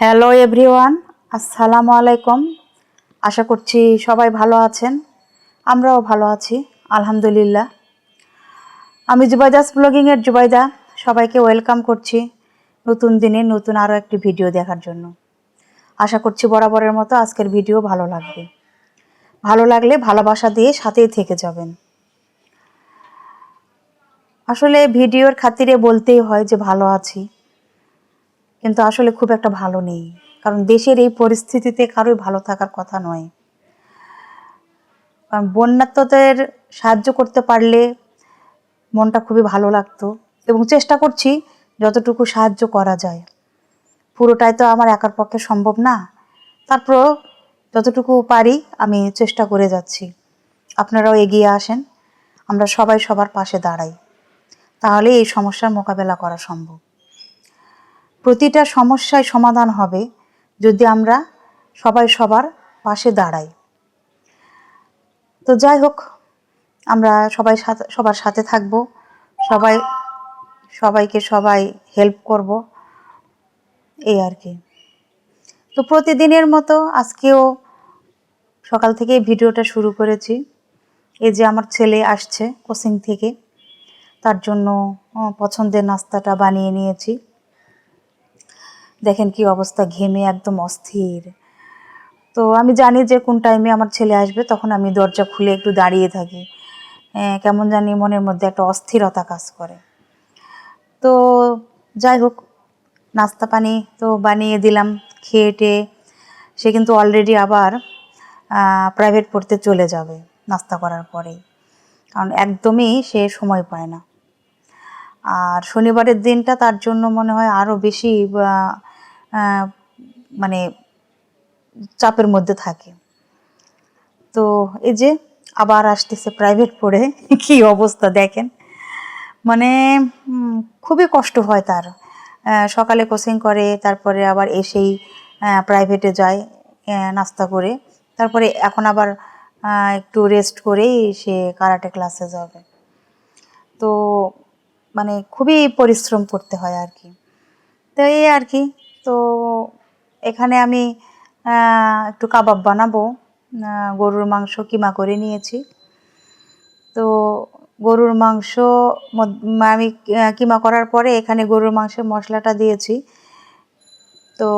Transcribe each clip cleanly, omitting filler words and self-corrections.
Hello everyone, আসসালামু আলাইকুম। আশা করছি সবাই ভালো আছেন, আমরাও ভালো আছি আলহামদুলিল্লাহ। আমি জুবাইদাস ব্লগিংয়ের জুবাইদা, সবাইকে ওয়েলকাম করছি নতুন দিনে নতুন আরও একটি ভিডিও দেখার জন্য। আশা করছি বরাবরের মতো আজকের ভিডিও ভালো লাগবে। ভালো লাগলে ভালোবাসা দিয়ে সাথেই থেকে যাবেন। আসলে ভিডিওর খাতিরে বলতেই হয় যে ভালো আছি, কিন্তু আসলে খুব একটা ভালো নেই, কারণ দেশের এই পরিস্থিতিতে কারোই ভালো থাকার কথা নয়। কারণ বন্যার্তদের সাহায্য করতে পারলে মনটা খুবই ভালো লাগতো, এবং চেষ্টা করছি যতটুকু সাহায্য করা যায়। পুরোটাই তো আমার একার পক্ষে সম্ভব না, তারপর যতটুকু পারি আমি চেষ্টা করে যাচ্ছি। আপনারাও এগিয়ে আসেন, আমরা সবাই সবার পাশে দাঁড়াই, তাহলে এই সমস্যার মোকাবেলা করা সম্ভব। প্রতিটা সমস্যায় সমাধান হবে যদি আমরা সবাই সবার পাশে দাঁড়াই। তো যাই হোক, আমরা সবার সাথে থাকব, সবাইকে হেল্প করব, এই আর কি। তো প্রতিদিনের মতো আজকেও সকাল থেকে ভিডিওটা শুরু করেছি। এই যে আমার ছেলে আসছে কোচিং থেকে, তার জন্য পছন্দের নাস্তাটা বানিয়ে নিয়েছি। দেখেন কি অবস্থা, ঘেমে একদম অস্থির। তো আমি জানি যে কোন টাইমে আমার ছেলে আসবে, তখন আমি দরজা খুলে একটু দাঁড়িয়ে থাকি। কেমন জানি মনের মধ্যে একটা অস্থিরতা কাজ করে। তো যাই হোক, নাস্তা পানি তো বানিয়ে দিলাম, খেয়ে সে কিন্তু অলরেডি আবার প্রাইভেট পড়তে চলে যাবে নাস্তা করার পরেই, কারণ একদমই সে সময় পায় না। আর শনিবারের দিনটা তার জন্য মনে হয় আরও বেশি মানে চাপের মধ্যে থাকে। তো এই যে আবার আসতেছে প্রাইভেট পড়ে, কি অবস্থা দেখেন, মানে খুবই কষ্ট হয় তার। সকালে কোচিং করে, তারপরে আবার এসেই প্রাইভেটে যায় নাস্তা করে, তারপরে এখন আবার একটু রেস্ট করেই সে কারাটে ক্লাসে যাবে। তো মানে খুবই পরিশ্রম করতে হয় আর কি। তো এই আর কি। তো এখানে আমি একটু কাবাব বানাবো। গরুর মাংস কিমা করে নিয়েছি। তো গরুর মাংস আমি কিমা করার পরে এখানে গরুর মাংসের মশলাটা দিয়েছি। তো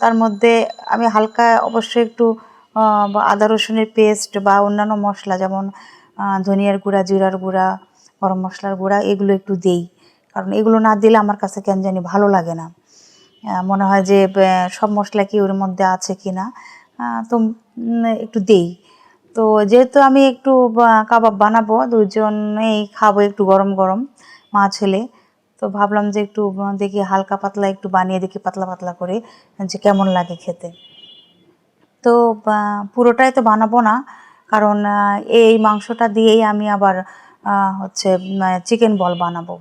তার মধ্যে আমি হালকা অবশ্যই একটু আদা রসুনের পেস্ট বা অন্যান্য মশলা, যেমন ধনিয়ার গুঁড়া, জিরার গুঁড়া, গরম মশলার গুঁড়া, এগুলো একটু দেই। কারণ এগুলো না দিলে আমার কাছে কেন জানি ভালো লাগে না, মনে হয় যে সব মশলা কি ওর মধ্যে আছে কি না, তো একটু দেই। তো যেহেতু আমি একটু কাবাব বানাবো, দুজনেই খাবো একটু গরম গরম, মা ছেলে, তো ভাবলাম যে একটু দেখি হালকা পাতলা একটু বানিয়ে দেখি, পাতলা পাতলা করে, যে কেমন লাগে খেতে। তো পুরোটাই তো বানাবো না, কারণ এই মাংসটা দিয়েই আমি আবার হচ্ছে চিকেন বল বানাবো,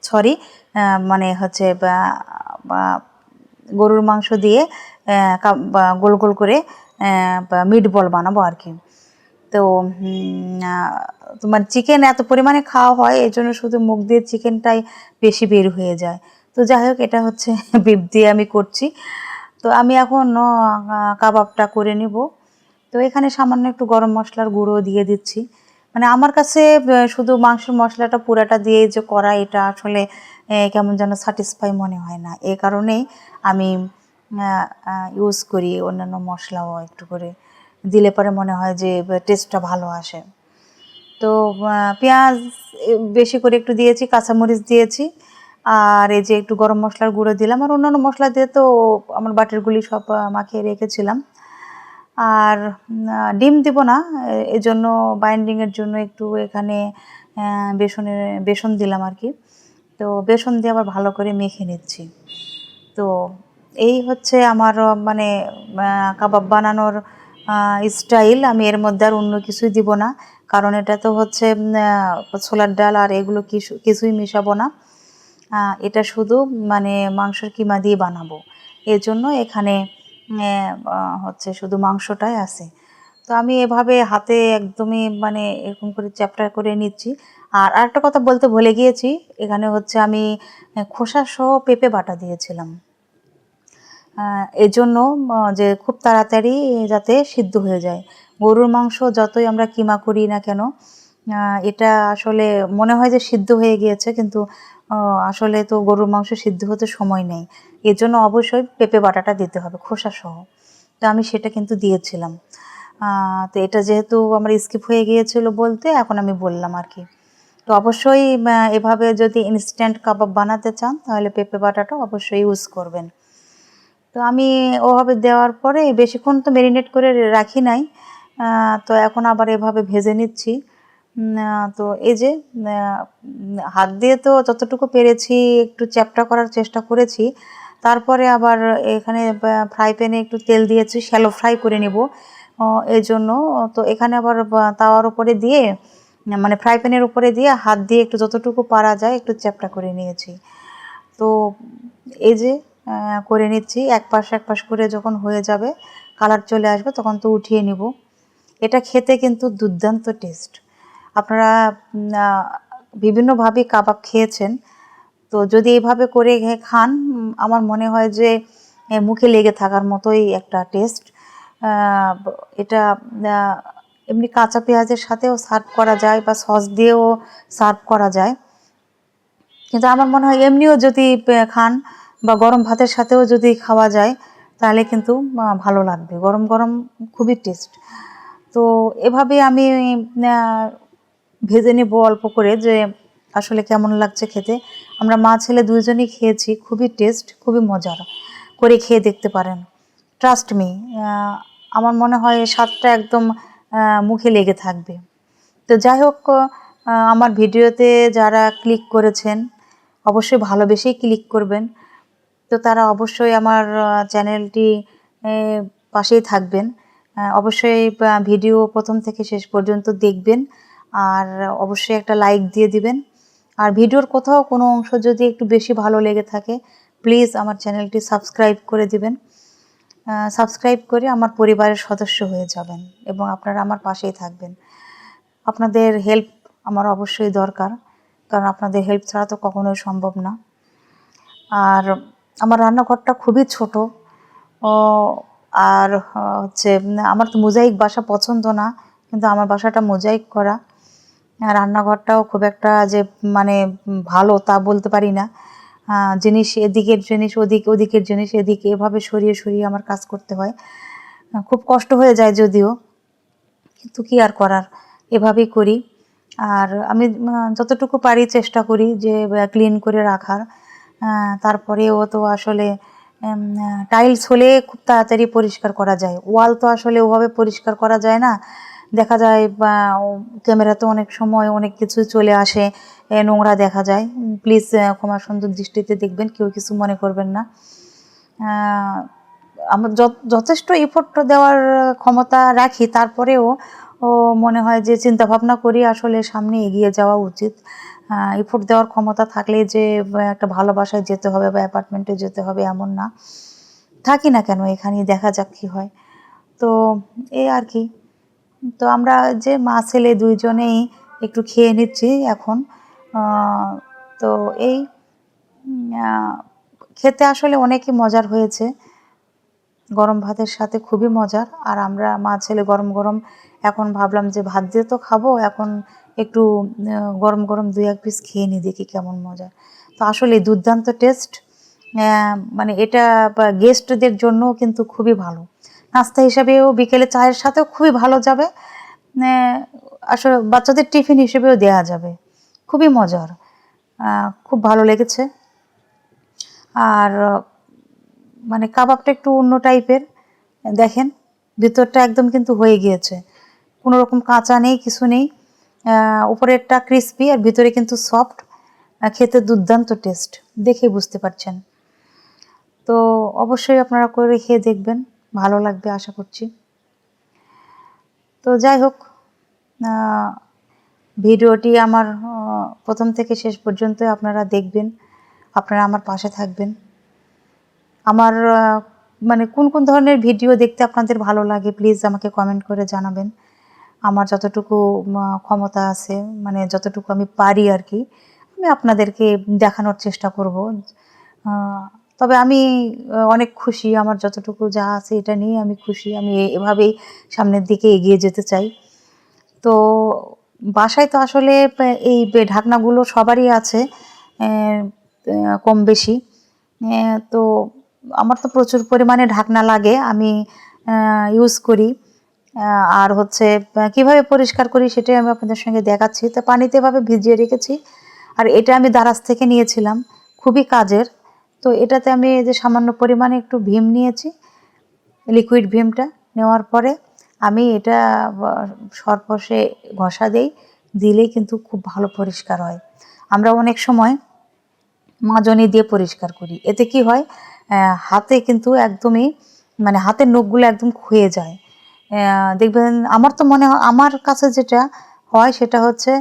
সরি, মানে হচ্ছে গরুর মাংস দিয়ে গোল গোল করে মিট বল বানাবো আর কি। তো তোমার চিকেন এত পরিমাণে খাওয়া হয়, এই জন্য শুধু মুখ দিয়ে চিকেনটাই বেশি বের হয়ে যায়। তো যাই হোক, এটা হচ্ছে বিফ দিয়ে আমি করছি। তো আমি এখন কাবাবটা করে নিব। তো এখানে সামান্য একটু গরম মশলার গুঁড়ো দিয়ে দিচ্ছি। মানে আমার কাছে শুধু মাংসের মশলাটা পুরাটা দিয়ে যে করা, এটা আসলে কেমন যেন স্যাটিসফাই মনে হয় না। এই কারণেই আমি ইউজ করি অন্যান্য মশলাও একটু করে দিলে পরে মনে হয় যে টেস্টটা ভালো আসে। তো পেঁয়াজ বেশি করে একটু দিয়েছি, কাঁচামরিচ দিয়েছি, আর এই যে একটু গরম মশলার গুঁড়ো দিলাম, আর অন্যান্য মশলা দিয়ে তো আমার বাটারগুলি সব মাখিয়ে রেখেছিলাম। আর ডিম দিব না, এজন্য বাইন্ডিংয়ের জন্য একটু এখানে বেসন দিলাম আর কি। তো বেসন দিয়ে আবার ভালো করে মেখে নিচ্ছি। তো এই হচ্ছে আমার মানে কাবাব বানানোর স্টাইল। আমি এর মধ্যে আর অন্য কিছুই দিব না, কারণ এটা তো হচ্ছে ছোলার ডাল আর এগুলো কিছুই মেশাবো না। এটা শুধু মানে মাংসের কিমা দিয়ে বানাবো, এর জন্য এখানে হচ্ছে শুধু মাংসটাই আছে। তো আমি এভাবে হাতে একদমই মানে এরকম করে চ্যাপটা করে নিচ্ছি। আর আরেকটা কথা বলতে ভুলে গিয়েছি, এখানে হচ্ছে আমি খোসা সহ পেঁপে বাটা দিয়েছিলাম। এজন্য যে খুব তাড়াতাড়ি যাতে সিদ্ধ হয়ে যায়। গরুর মাংস যতই আমরা কিমা করি না কেন, এটা আসলে মনে হয় যে সিদ্ধ হয়ে গিয়েছে, কিন্তু আসলে তো গরুর মাংস সিদ্ধ হতে সময় নেই। এর জন্য অবশ্যই পেঁপে বাটাটা দিতে হবে খোসা সহ। তো আমি সেটা কিন্তু দিয়েছিলাম। তো এটা যেহেতু আমার স্কিপ হয়ে গিয়েছিল বলতে, এখন আমি বললাম আর কি। তো অবশ্যই এভাবে যদি ইনস্ট্যান্ট কাবাব বানাতে চান তাহলে পেঁপে বাটাটা অবশ্যই ইউজ করবেন। তো আমি ওভাবে দেওয়ার পরে বেশিক্ষণ তো ম্যারিনেট করে রাখি নাই। তো এখন আবার এভাবে ভেজে নিচ্ছি। তো এই যে হাত দিয়ে তো যতটুকু পেরেছি একটু চ্যাপ্টা করার চেষ্টা করেছি। তারপরে আবার এখানে ফ্রাই প্যানে একটু তেল দিয়েছি, শ্যালো ফ্রাই করে নেব এই জন্য। তো এখানে আবার তাওয়ার উপরে দিয়ে, মানে ফ্রাই প্যানের উপরে দিয়ে হাত দিয়ে একটু যতটুকু পারা যায় একটু চ্যাপ্টা করে নিয়েছি। তো এই যে করে নিচ্ছি, এক পাশ করে যখন হয়ে যাবে, কালার চলে আসবে, তখন তো উঠিয়ে নিব। এটা খেতে কিন্তু দুর্দান্ত টেস্ট। আপনারা বিভিন্নভাবে কাবাব খেয়েছেন, তো যদি এইভাবে করে খান, আমার মনে হয় যে মুখে লেগে থাকার মতোই একটা টেস্ট। এটা এমনি কাঁচা পেঁয়াজের সাথেও সার্ভ করা যায় বা সস দিয়েও সার্ভ করা যায়, কিন্তু আমার মনে হয় এমনিও যদি খান বা গরম ভাতের সাথেও যদি খাওয়া যায় তাহলে কিন্তু ভালো লাগবে। গরম গরম খুবই টেস্ট। তো এভাবে আমি ভেজে নেব অল্প করে, যে আসলে কেমন লাগছে খেতে। আমরা মা ছেলে দুইজনই খেয়েছি, খুবই টেস্ট, খুবই মজার। করে খেয়ে দেখতে পারেন, ট্রাস্ট মি। আমার মনে হয় স্বাদটা একদম মুখে লেগে থাকবে। তো যাই হোক, আমার ভিডিওতে যারা ক্লিক করেছেন অবশ্যই ভালোবেসেই ক্লিক করবেন। তো তারা অবশ্যই আমার চ্যানেলটি পাশেই থাকবেন। অবশ্যই ভিডিও প্রথম থেকে শেষ পর্যন্ত দেখবেন, আর অবশ্যই একটা লাইক দিয়ে দিবেন। আর ভিডিওর কোথাও কোনো অংশ যদি একটু বেশি ভালো লেগে থাকে, প্লিজ আমার চ্যানেলটি সাবস্ক্রাইব করে দিবেন। সাবস্ক্রাইব করে আমার পরিবারের সদস্য হয়ে যাবেন এবং আপনারা আমার পাশেই থাকবেন। আপনাদের হেল্প আমার অবশ্যই দরকার, কারণ আপনাদের হেল্প ছাড়া তো কখনোই সম্ভব না। আর আমার রান্নাঘরটা খুবই ছোট। ও আর হচ্ছে, আমার তো মোজাইক বাসা পছন্দ না, কিন্তু আমার বাসাটা মোজাইক করা। রান্নাঘরটাও খুব একটা যে মানে ভালো তা বলতে পারি না। জিনিস এদিকের জিনিস ওদিকে, ওদিকের জিনিস এদিকে, এভাবে সরিয়ে সরিয়ে আমার কাজ করতে হয়। খুব কষ্ট হয়ে যায় যদিও, কিন্তু কি আর করার, এভাবেই করি। আর আমি যতটুকু পারি চেষ্টা করি যে ক্লিন করে রাখার। তারপরেও তো আসলে টাইলস হলে খুব তাড়াতাড়ি পরিষ্কার করা যায়, ওয়াল তো আসলে ওভাবে পরিষ্কার করা যায় না। দেখা যায় বা ক্যামেরাতে অনেক সময় অনেক কিছু চলে আসে, নোংরা দেখা যায়। প্লিজ ক্ষমা সুন্দর দৃষ্টিতে দেখবেন, কেউ কিছু মনে করবেন না। আমার যথেষ্ট এফোর্ট দেওয়ার ক্ষমতা রাখি, তারপরেও মনে হয় যে চিন্তা ভাবনা করি আসলে সামনে এগিয়ে যাওয়া উচিত। এফোর্ট দেওয়ার ক্ষমতা থাকলে যে একটা ভালো বাসায় যেতে হবে বা অ্যাপার্টমেন্টে যেতে হবে এমন না। থাকি না কেন এখানেই, দেখা যাক কী হয়। তো এই আর কি। তো আমরা যে মা ছেলে দুইজনেই একটু খেয়ে নিচ্ছি এখন। তো এই খেতে আসলে অনেকই মজার হয়েছে, গরম ভাতের সাথে খুবই মজার। আর আমরা মা ছেলে গরম গরম এখন ভাবলাম যে ভাত দিয়ে তো খাবো, এখন একটু গরম গরম 2-1 পিস খেয়ে নিই, দেখি কেমন মজা। তো আসলে দুর্দান্ত টেস্ট। মানে এটা গেস্টদের জন্য কিন্তু খুবই ভালো, নাস্তা হিসাবেও বিকেলে চায়ের সাথেও খুবই ভালো যাবে। আসলে বাচ্চাদের টিফিন হিসেবেও দেওয়া যাবে, খুবই মজার। খুব ভালো লেগেছে। আর মানে কাবাবটা একটু অন্য টাইপের, দেখেন ভিতরটা একদম কিন্তু হয়ে গিয়েছে, কোনো রকম কাঁচা নেই, কিছু নেই। উপরেরটা ক্রিস্পি আর ভিতরে কিন্তু সফট। খেতে দুর্দান্ত টেস্ট, দেখে বুঝতে পারছেন। তো অবশ্যই আপনারা করে খেয়ে দেখবেন, ভালো লাগবে আশা করছি। তো যাই হোক, ভিডিওটি আমার প্রথম থেকে শেষ পর্যন্ত আপনারা দেখবেন, আপনারা আমার পাশে থাকবেন। আমার মানে কোন কোন ধরনের ভিডিও দেখতে আপনাদের ভালো লাগে প্লিজ আমাকে কমেন্ট করে জানাবেন। আমার যতটুকু ক্ষমতা আছে, মানে যতটুকু আমি পারি আর কি, আমি আপনাদেরকে দেখানোর চেষ্টা করব। তবে আমি অনেক খুশি, আমার যতটুকু যা আছে এটা নিয়ে আমি খুশি। আমি এভাবেই সামনের দিকে এগিয়ে যেতে চাই। তো বাসায় তো আসলে এই ঢাকনাগুলো সবারই আছে কম বেশি। তো আমার তো প্রচুর পরিমাণে ঢাকনা লাগে, আমি ইউজ করি। আর হচ্ছে কিভাবে পরিষ্কার করি সেটাই আমি আপনাদের সঙ্গে দেখাচ্ছি। তো পানিতে এভাবে ভিজিয়ে রেখেছি, আর এটা আমি দারাজ থেকে নিয়েছিলাম, খুবই কাজের। তো এটাতে আমি যে সামান্য পরিমাণে একটু ভীম নিয়েছি, লিকুইড ভীমটা নেওয়ার পরে আমি এটা সরপশে ঘষা দিলেই কিন্তু খুব ভালো পরিষ্কার হয়। আমরা অনেক সময় মাজনি দিয়ে পরিষ্কার করি, এতে কি হয় হাতে কিন্তু একদমই মানে হাতের নখগুলো একদম ক্ষয়ে যায়। দেখবেন আমার তো মনে হয়, আমার কাছে যেটা হয় সেটা হচ্ছে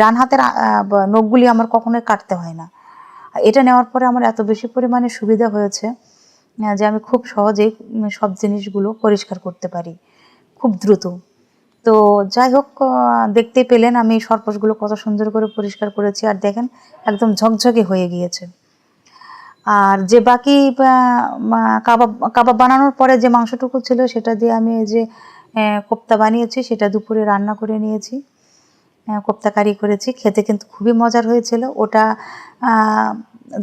ডান হাতের নখগুলি আমার কখনোই কাটতে হয় না। এটা নেওয়ার পরে আমার এত বেশি পরিমাণে সুবিধা হয়েছে যে আমি খুব সহজেই সব জিনিসগুলো পরিষ্কার করতে পারি খুব দ্রুত। তো যাই হোক, দেখতে পেলেন আমি সরপশগুলো কত সুন্দর করে পরিষ্কার করেছি, আর দেখেন একদম ঝকঝকে হয়ে গিয়েছে। আর যে বাকি কাবাব বানানোর পরে যে মাংসটুকু ছিল সেটা দিয়ে আমি এই যে কোপ্তা বানিয়েছি, সেটা দুপুরে রান্না করে নিয়েছি, কোপ্তা কারি করেছি। খেতে কিন্তু খুবই মজার হয়েছিল। ওটা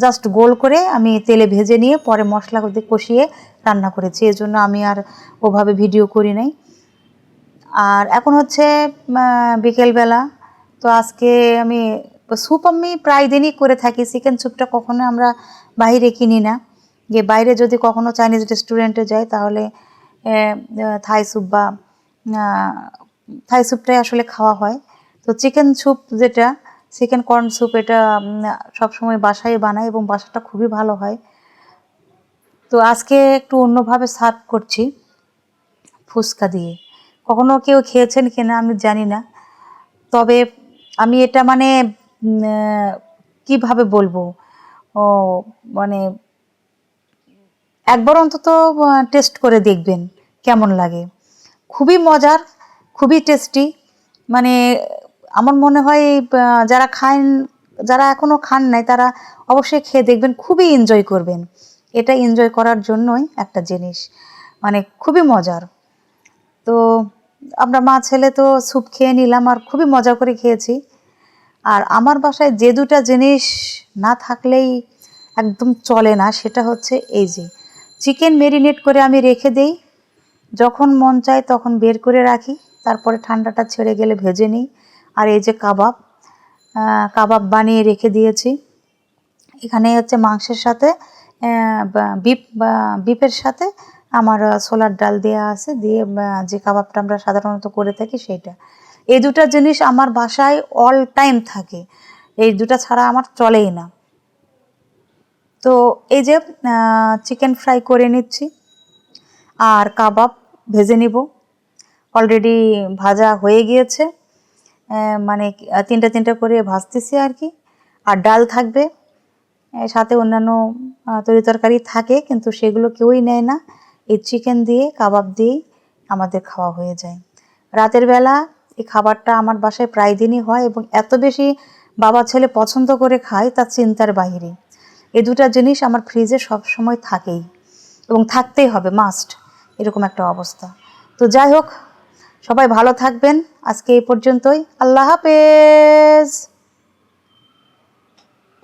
জাস্ট গোল করে আমি তেলে ভেজে নিয়ে পরে মশলা দিয়ে কষিয়ে রান্না করেছি, এজন্য আমি আর ওভাবে ভিডিও করি নাই। আর এখন হচ্ছে বিকেলবেলা। তো আজকে আমি স্যুপ আমি প্রায় দিনই করে থাকি। চিকেন স্যুপটা কখনো আমরা বাইরে কিনি না, যে বাইরে যদি কখনো চাইনিজ রেস্টুরেন্টে যাই তাহলে থাই স্যুপ বা থাই স্যুপটাই আসলে খাওয়া হয়। তো চিকেন স্যুপ যেটা চিকেন কর্ন স্যুপ, এটা সবসময় বাসায় বানাই এবং বাসাটা খুবই ভালো হয়। তো আজকে একটু অন্যভাবে সার্ভ করছি ফুচকা দিয়ে। কখনো কেউ খেয়েছেন কিনা আমি জানি না, তবে আমি এটা মানে কিভাবে বলবো, ও মানে একবার অন্তত টেস্ট করে দেখবেন কেমন লাগে। খুবই মজার, খুবই টেস্টি। মানে আমার মনে হয় যারা এখনো খান নাই তারা অবশ্যই খেয়ে দেখবেন, খুবই এনজয় করবেন। এটা এনজয় করার জন্যই একটা জিনিস, মানে খুবই মজার। তো আমরা মা ছেলে তো স্যুপ খেয়ে নিলাম আর খুবই মজা করে খেয়েছি। আর আমার বাসায় যে দুটা জিনিস না থাকলেই একদম চলে না, সেটা হচ্ছে এই যে চিকেন ম্যারিনেট করে আমি রেখে দেই, যখন মন চায় তখন বের করে রাখি, তারপরে ঠান্ডাটা ছেড়ে গেলে ভেজে নিই। আর এই যে কাবাব বানিয়ে রেখে দিয়েছি, এখানে হচ্ছে মাংসের সাথে বিফের সাথে আমার ছোলার ডাল দেওয়া আছে, দিয়ে যে কাবাবটা আমরা সাধারণত করে থাকি সেইটা। এই দুটা জিনিস আমার বাসায় অল টাইম থাকে, এই দুটা ছাড়া আমার চলেই না। তো এই যে চিকেন ফ্রাই করে নিচ্ছি আর কাবাব ভেজে নিব, অলরেডি ভাজা হয়ে গিয়েছে, মানে তিনটা তিনটা করে ভাজতেছি আর কি। আর ডাল থাকবে, সাথে অন্যান্য তরিতরকারি থাকে, কিন্তু সেগুলো কেউই নেয় না। এই চিকেন দিয়ে কাবাব দিয়েই আমাদের খাওয়া হয়ে যায়। রাতের বেলা এই খাবারটা আমার বাসায় প্রায় দিনই হয় এবং এত বেশি বাবা ছেলে পছন্দ করে খায় তা চিন্তার বাইরে। এই দুটা জিনিস আমার ফ্রিজে সব সময় থাকেই এবং থাকতেই হবে, মাস্ট, এরকম একটা অবস্থা। তো যাই হোক, সবাই ভালো থাকবেন। আজকে এই পর্যন্তই। আল্লাহ হাফেজ।